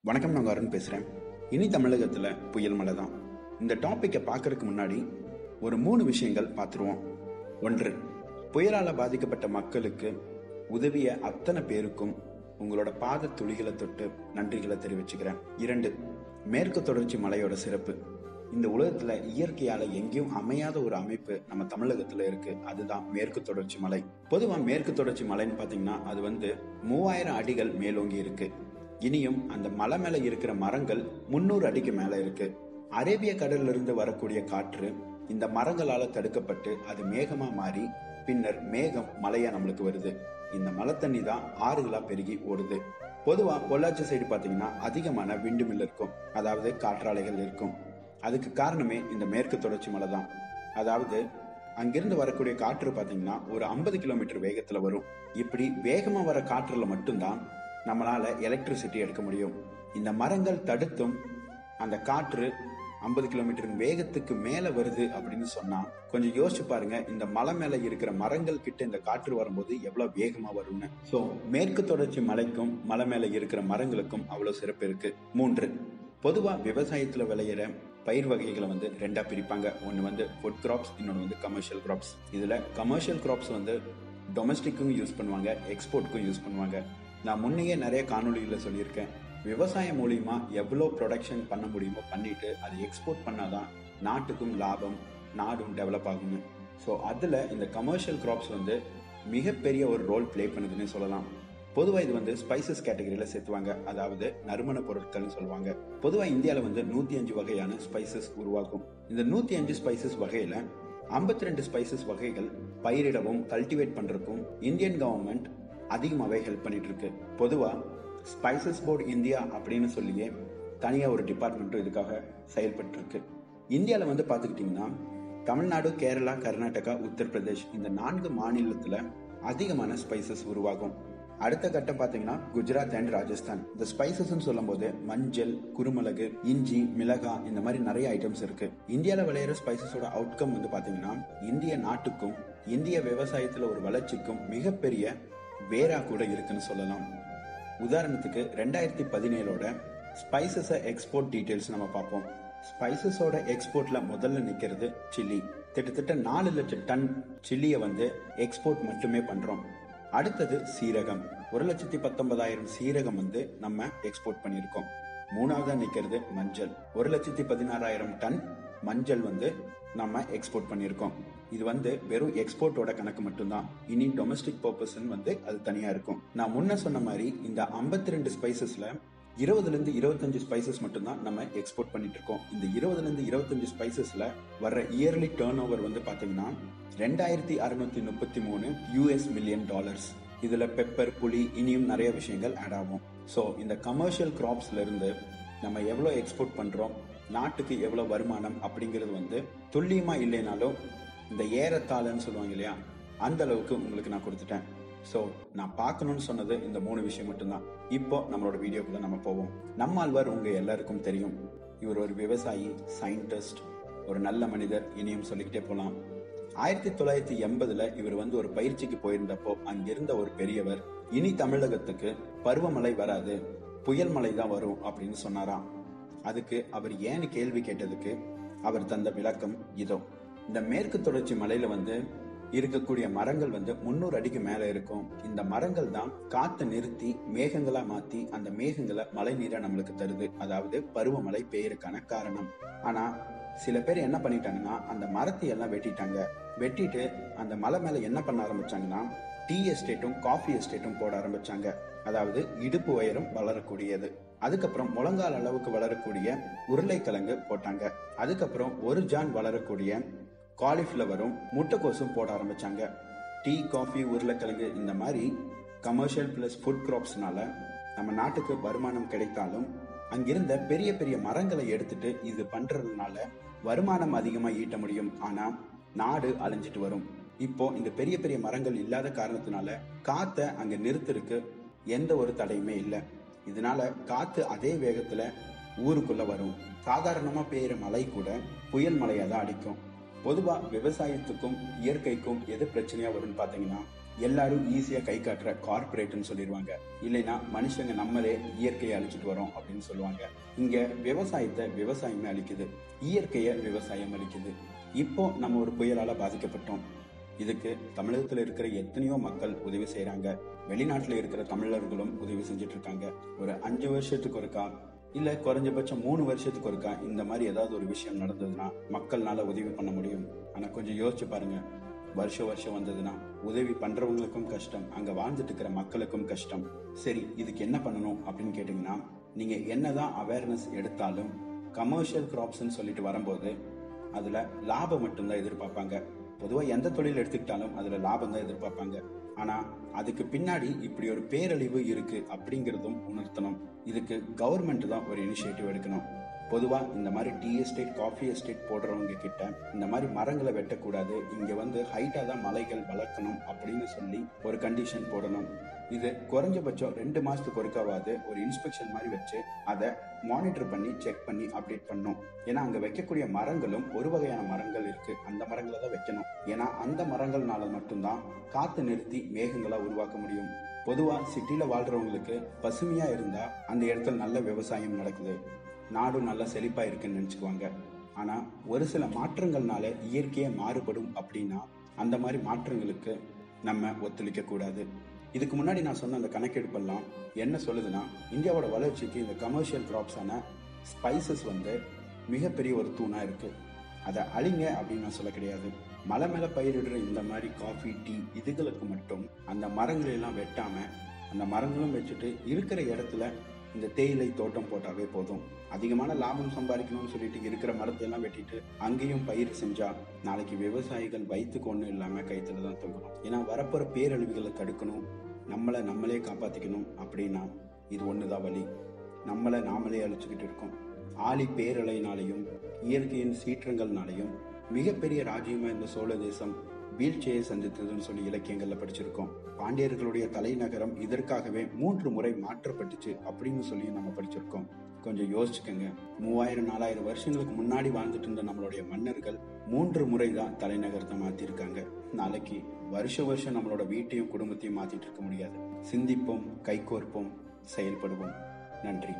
வணக்கம், நான் அருண் பேசுகிறேன். இனி தமிழகத்தில் புயல் மழை தான். இந்த டாப்பிக்கை பார்க்கறதுக்கு முன்னாடி ஒரு 3 விஷயங்கள் பார்த்துருவோம். 1, புயலால் பாதிக்கப்பட்ட மக்களுக்கு உதவிய அத்தனை பேருக்கும் உங்களோட பாத துளிகளை தொட்டு நன்றிகளை தெரிவிச்சுக்கிறேன். 2, மேற்கு தொடர்ச்சி மலையோட சிறப்பு. இந்த உலகத்துல இயற்கையால எங்கேயும் அமையாத ஒரு அமைப்பு நம்ம தமிழகத்துல இருக்கு. அதுதான் மேற்கு தொடர்ச்சி மலை. பொதுவா மேற்கு தொடர்ச்சி மலைன்னு பாத்தீங்கன்னா அது 3000 அடிகள் மேலோங்கி இருக்கு. இனியும் அந்த மலை மேல இருக்கிற மரங்கள் 300 அடிக்கு மேல இருக்கு. அரேபிய கடல்ல இருந்து வரக்கூடிய காற்று இந்த மரங்களால தடுக்கப்பட்டு அது மேகமா மாறி பின்னர் மேகம் மலையா நம்மளுக்கு வருது. இந்த மழை தண்ணி தான் ஆறுகளா பெருகி ஓடுது. பொதுவா பொள்ளாச்சி சைடு பாத்தீங்கன்னா அதிகமான விண்டு மில் இருக்கும், அதாவது காற்றாலைகள் இருக்கும். அதுக்கு காரணமே இந்த மேற்கு தொடர்ச்சி மலை தான். அதாவது அங்கிருந்து வரக்கூடிய காற்று பாத்தீங்கன்னா ஒரு 50 கிலோமீட்டர் வேகத்துல வரும். இப்படி வேகமா வர காற்றுல மட்டும்தான் நம்மளால எலக்ட்ரிசிட்டி எடுக்க முடியும். இந்த மரங்கள் தடுத்தும் அந்த காற்று 50 கிலோமீட்டர் வேகத்துக்கு மேல வருது அப்படின்னு சொன்னா கொஞ்சம் யோசிச்சு பாருங்க, இந்த மலை மேல இருக்கிற மரங்கள் கிட்ட இந்த காற்று வரும்போது எவ்வளவு வேகமா வரும்னு. சோ மேற்கு தொடர்ச்சி மலைக்கும் மலை மேல இருக்கிற மரங்களுக்கும் அவ்வளவு சிறப்பு இருக்கு. 3, பொதுவா விவசாயத்துல விளையிற பயிர் வகைகளை 2ஆ பிரிப்பாங்க. ஒன்னு ஃபுட் கிராப்ஸ், இன்னொன்னு கமர்ஷியல் கிராப்ஸ். இதுல கமர்ஷியல் கிராப்ஸ் டொமஸ்டிக்கும் யூஸ் பண்ணுவாங்க, எக்ஸ்போர்ட்டுக்கும் யூஸ் பண்ணுவாங்க. நான் முன்னையே நிறைய காணொலிகளை சொல்லியிருக்கேன். விவசாயம் மூலியமா எவ்வளவு ப்ரொடக்ஷன் பண்ண முடியுமோ பண்ணிட்டு அதை எக்ஸ்போர்ட் பண்ணாதான் நாட்டுக்கும் லாபம், நாடும் டெவலப் ஆகும்னு. ஸோ அதுல இந்த கமர்ஷியல் கிராப்ஸ் மிகப்பெரிய ஒரு ரோல் பிளே பண்ணுதுன்னு சொல்லலாம். பொதுவா இது ஸ்பைசஸ் கேட்டகரியில சேர்த்துவாங்க, அதாவது நறுமண பொருட்கள்னு சொல்லுவாங்க. பொதுவா இந்தியாவில் 105 வகையான ஸ்பைசஸ் உருவாகும். இந்த 105 ஸ்பைசஸ் வகையில 52 ஸ்பைசஸ் வகைகள் பயிரிடவும் கல்டிவேட் பண்றதுக்கும் இந்தியன் கவர்மெண்ட் அதிகமாவே ஹெல்ப் பண்ணிட்டு இருக்கு. பொதுவா ஸ்பைசஸ் போர்டு இந்தியா அப்படின்னு சொல்லியே தனியா ஒரு டிபார்ட்மெண்ட்டும் இதுக்காக செயல்பட்டு இருக்கு. இந்தியால பாத்துக்கிட்டீங்கன்னா தமிழ்நாடு, கேரளா, கர்நாடகா, உத்தரப்பிரதேஷ் இந்த 4 மாநிலத்துல அதிகமான ஸ்பைசஸ் உருவாகும். அடுத்த கட்டம் பாத்தீங்கன்னா குஜராத் அண்ட் ராஜஸ்தான். இந்த ஸ்பைசஸ் சொல்லும் போது மஞ்சள், குருமிளகு, இஞ்சி, மிளகாய் இந்த மாதிரி நிறைய ஐட்டம்ஸ் இருக்கு. இந்தியால விளையிற ஸ்பைசஸோட அவுட்கம் பாத்தீங்கன்னா இந்திய நாட்டுக்கும் இந்திய விவசாயத்துல ஒரு வளர்ச்சிக்கும் மிகப்பெரிய வேறா கூட இருக்குன்னு சொல்லலாம். உதாரணத்துக்கு 2017 ஸ்பைசஸ் எக்ஸ்போர்ட் டீடைல்ஸ் நம்ம பார்ப்போம். ஸ்பைசஸோட எக்ஸ்போர்ட்ல முதல்ல நிக்கிறது சில்லி. கிட்டத்தட்ட 4 லட்சம் டன் சில்லியை எக்ஸ்போர்ட் மட்டுமே பண்றோம். அடுத்தது சீரகம், 1,19,000 சீரகம் நம்ம எக்ஸ்போர்ட் பண்ணிருக்கோம். மூணாவதா நிக்கிறது மஞ்சள், 1,16,000 டன் மஞ்சள் நம்ம எக்ஸ்போர்ட் பண்ணிருக்கோம். இது வெறும் எக்ஸ்போர்ட்டோட கணக்கு மட்டும்தான். இனி டொமஸ்டிக் பர்பஸ் அது தனியா இருக்கும். நான் முன்ன சொன்ன மாதிரி இந்த 52 ஸ்பைசஸ்ல 20 to 25 ஸ்பைசஸ் மட்டும்தான் நம்ம எக்ஸ்போர்ட் பண்ணிட்டு இருக்கோம். இந்த 20 to 25 ஸ்பைசஸ்ல வர்ற இயர்லி டர்ன் ஓவர் பாத்தீங்கன்னா 2633 US மில்லியன் டாலர்ஸ். இதுல பெப்பர், புளி, இனியும் நிறைய விஷயங்கள் ஆட் ஆகும். சோ இந்த கமர்ஷியல் கிராப்ஸ்ல இருந்து நம்ம எவ்வளவு எக்ஸ்போர்ட் பண்றோம், நாட்டுக்கு எவ்வளவு வருமானம் அப்படிங்கிறது துல்லியமா இல்லைனாலும் இந்த ஏறத்தாழன்னு சொல்லுவாங்க இல்லையா, அந்த அளவுக்கு உங்களுக்கு நான் கொடுத்துட்டேன். சோ நான் பார்க்கணும்னு சொன்னது இந்த 3 விஷயம் மட்டும்தான். இப்போ நம்மளோட வீடியோக்குள்ள நம்ம போவோம். நம்மாழ்வார் உங்க எல்லாருக்கும் தெரியும். இவர் ஒரு விவசாயி, சயின்டிஸ்ட், ஒரு நல்ல மனிதர், இனியும் சொல்லிக்கிட்டே போலாம். 1980 இவர் ஒரு பயிற்சிக்கு போயிருந்தப்போ அங்கிருந்த ஒரு பெரியவர், இனி தமிழகத்துக்கு பருவமழை வராது, புயல் மழை தான் வரும் அப்படின்னு சொன்னாராம். அதுக்கு அவர் ஏன்னு கேள்வி கேட்டதுக்கு அவர் தந்த விளக்கம் இதோ. இந்த மேற்கு தொடர்ச்சி மலையில இருக்கக்கூடிய மரங்கள் 300 அடிக்கு மேல இருக்கும். இந்த மரங்கள் தான் காத்தை நிறுத்தி மேகங்களா மாத்தி அந்த மேகங்களை மழை நீரை நம்மளுக்கு தருது, அதாவது பருவமழை பெய்யறதுக்கான காரணம். ஆனா சில பேர் என்ன பண்ணிட்டாங்கன்னா அந்த மரத்தை எல்லாம் வெட்டிட்டாங்க. வெட்டிட்டு அந்த மலை மேல என்ன பண்ண ஆரம்பிச்சாங்கன்னா டீ எஸ்டேட்டும் காஃபி எஸ்டேட்டும் போட ஆரம்பிச்சாங்க. அதாவது இடுப்பு உயரம் வளரக்கூடியது. அதுக்கப்புறம் முழங்கால் அளவுக்கு வளரக்கூடிய உருளைக்கிழங்கு போட்டாங்க. அதுக்கப்புறம் 1 ஜான் வளரக்கூடிய காலிஃபிளவரும் முட்டைக்கோசும் போட ஆரம்பிச்சாங்க. டீ, காஃபி, உருளைக்கிழங்கு இந்த மாதிரி கமர்ஷியல் பிளஸ் ஃபுட் கிராப்ஸ்னால நம்ம நாட்டுக்கு வருமானம் கிடைத்தாலும் அங்கிருந்த பெரிய பெரிய மரங்களை எடுத்துட்டு இது பண்றதுனால வருமானம் அதிகமா ஈட்ட முடியும். ஆனா நாடு அழிஞ்சிட்டு வரும். இப்போ இந்த பெரிய பெரிய மரங்கள் இல்லாத காரணத்தினால காத்த அங்க நிறுத்திருக்கு எந்த ஒரு தடையுமே இல்லை. இதனால காத்து அதே வேகத்துல ஊருக்குள்ள வரும். சாதாரணமா பெய்யற மழை கூட புயல் மழையா தான் அடிக்கும். பொதுவா விவசாயத்துக்கும் இயற்கைக்கும் எது பிரச்சனையா வரும்னு பாத்தீங்கன்னா எல்லாரும் ஈஸியா கை காட்டுற கார்பரேட்னு சொல்லிடுவாங்க. இல்லைன்னா மனுஷங்க நம்மளே இயற்கையை அழிச்சிட்டு வரோம் அப்படின்னு சொல்லுவாங்க. இங்க விவசாயத்தை விவசாயமே அழிக்குது, இயற்கையை விவசாயம் அழிக்குது. இப்போ நம்ம ஒரு புயலால பாதிக்கப்பட்டோம். இதுக்கு தமிழகத்துல இருக்கிற எத்தனையோ மக்கள் உதவி செய்யறாங்க. வெளிநாட்டுல இருக்கிற தமிழர்களும் உதவி செஞ்சுட்டு இருக்காங்க. ஒரு 5 வருஷத்துக்கு ஒருக்கா இல்ல குறைஞ்சபட்சம் 3 வருஷத்துக்கு ஒருக்கா இந்த மாதிரி ஏதாவது ஒரு விஷயம் நடந்ததுன்னா மக்கள்னால உதவி பண்ண முடியும். ஆனா கொஞ்சம் யோசிச்சு பாருங்க, வருஷம் வருஷம் வந்ததுன்னா உதவி பண்றவங்களுக்கும் கஷ்டம், அங்க வாழ்ந்துட்டு இருக்கிற மக்களுக்கும் கஷ்டம். சரி, இதுக்கு என்ன பண்ணணும் அப்படின்னு கேட்டீங்கன்னா, நீங்க என்னதான் அவேர்னஸ் எடுத்தாலும் கமர்ஷியல் கிராப்ஸ்ன்னு சொல்லிட்டு வரும்போது அதுல லாபம் மட்டும்தான் எதிர்பார்ப்பாங்க. பொதுவா எந்த தொழில் எடுத்துக்கிட்டாலும் அதுல லாபம் தான் எதிர்பார்ப்பாங்க. ஆனா அதுக்கு பின்னாடி இப்படி ஒரு பேரழிவு இருக்கு அப்படிங்கறதும் உணர்த்தணும். இதுக்கு கவர்மெண்ட் தான் ஒரு இனிஷியேட்டிவ் எடுக்கணும். பொதுவா இந்த மாதிரி டீ எஸ்டேட், காஃபி எஸ்டேட் போடுறவங்க கிட்ட இந்த மாதிரி மரங்களை வெட்டக்கூடாது, இங்க வந்து ஹைட்டா தான் மலைகள் வளர்க்கணும் அப்படின்னு சொல்லி ஒரு கண்டிஷன் போடணும். இது குறைஞ்சபட்சம் 2 மாசத்துக்கு ஒருக்காவது ஒரு இன்ஸ்பெக்ஷன் மாதிரி வச்சு அதை மானிட்டர் பண்ணி செக் பண்ணி அப்டேட் பண்ணும். ஏன்னா அங்க வைக்கக்கூடிய மரங்களும் ஒரு வகையான மரங்கள் இருக்கு, அந்த மரங்களை தான் வைக்கணும். ஏன்னா அந்த மரங்கள்னால மட்டும்தான் காத்து நிறுத்தி மேகங்களா உருவாக்க முடியும். பொதுவா சிட்டில வாழ்றவங்களுக்கு பசுமையா இருந்தா அந்த இடத்துல நல்ல விவசாயம் நடக்குது, நாடும் நல்லா செழிப்பா இருக்குன்னு நினைச்சுக்குவாங்க. ஆனா ஒரு சில மாற்றங்கள்னால இயற்கையே மாறுபடும் அப்படின்னா அந்த மாதிரி மாற்றங்களுக்கு நம்ம ஒத்துழைக்க கூடாது. இதுக்கு முன்னாடி நான் சொன்ன அந்த கணக்கெடுப்பெல்லாம் என்ன சொல்லுதுன்னா, இந்தியாவோட வளர்ச்சிக்கு இந்த கமர்ஷியல் கிராப்ஸான ஸ்பைசஸ் வந்து மிகப்பெரிய ஒரு தூணா இருக்கு. அதை அழிங்க அப்படின்னு நான் சொல்ல கிடையாது. மலை மேல பயிரிடுற இந்த மாதிரி காஃபி, டீ இதுகளுக்கு மட்டும் அந்த மரங்களெல்லாம் வெட்டாம அந்த மரங்களும் வச்சுட்டு இருக்கிற இடத்துல இந்த தேயிலை தோட்டம் போட்டாவே போதும். அதிகமான லாபம் சம்பாதிக்கணும்னு சொல்லிட்டு இருக்கிற மரத்தை எல்லாம் வெட்டிட்டு அங்கேயும் பயிர் செஞ்சா நாளைக்கு விவசாயிகள் வயிற்றுக்கு ஒன்றும் இல்லாம கைத்துல தான் தொங்கணும். ஏன்னா வரப்போற பேரழிவுகளை தடுக்கணும், நம்மளே காப்பாத்திக்கணும் அப்படின்னா இது ஒண்ணுதான் வழி. நம்மளை நாமளே அழிச்சுக்கிட்டு இருக்கோம். ஆழி பேரலைனாலையும் இயற்கையின் சீற்றங்கள்னாலையும் மிகப்பெரிய ராஜ்யமா இந்த சோழ தேசம் வீழ்ச்சியை சந்தித்ததுன்னு சொல்லி இலக்கியங்கள்ல படிச்சிருக்கோம். பாண்டியர்களுடைய தலைநகரம் இதற்காகவே 3 முறை மாற்றப்பட்டுச்சு அப்படின்னு சொல்லி நம்ம படிச்சிருக்கோம். கொஞ்சம் யோசிச்சுக்கோங்க, 3000-4000 வருஷங்களுக்கு முன்னாடி வாழ்ந்துட்டு இருந்த நம்மளுடைய மன்னர்கள் 3 முறை தான் தலைநகரத்தை மாத்திருக்காங்க. நாளைக்கு வருஷம் நம்மளோட வீட்டையும் குடும்பத்தையும் மாத்திட்டு இருக்க முடியாது. சிந்திப்போம், கைகோர்ப்போம், செயல்படுவோம். நன்றி.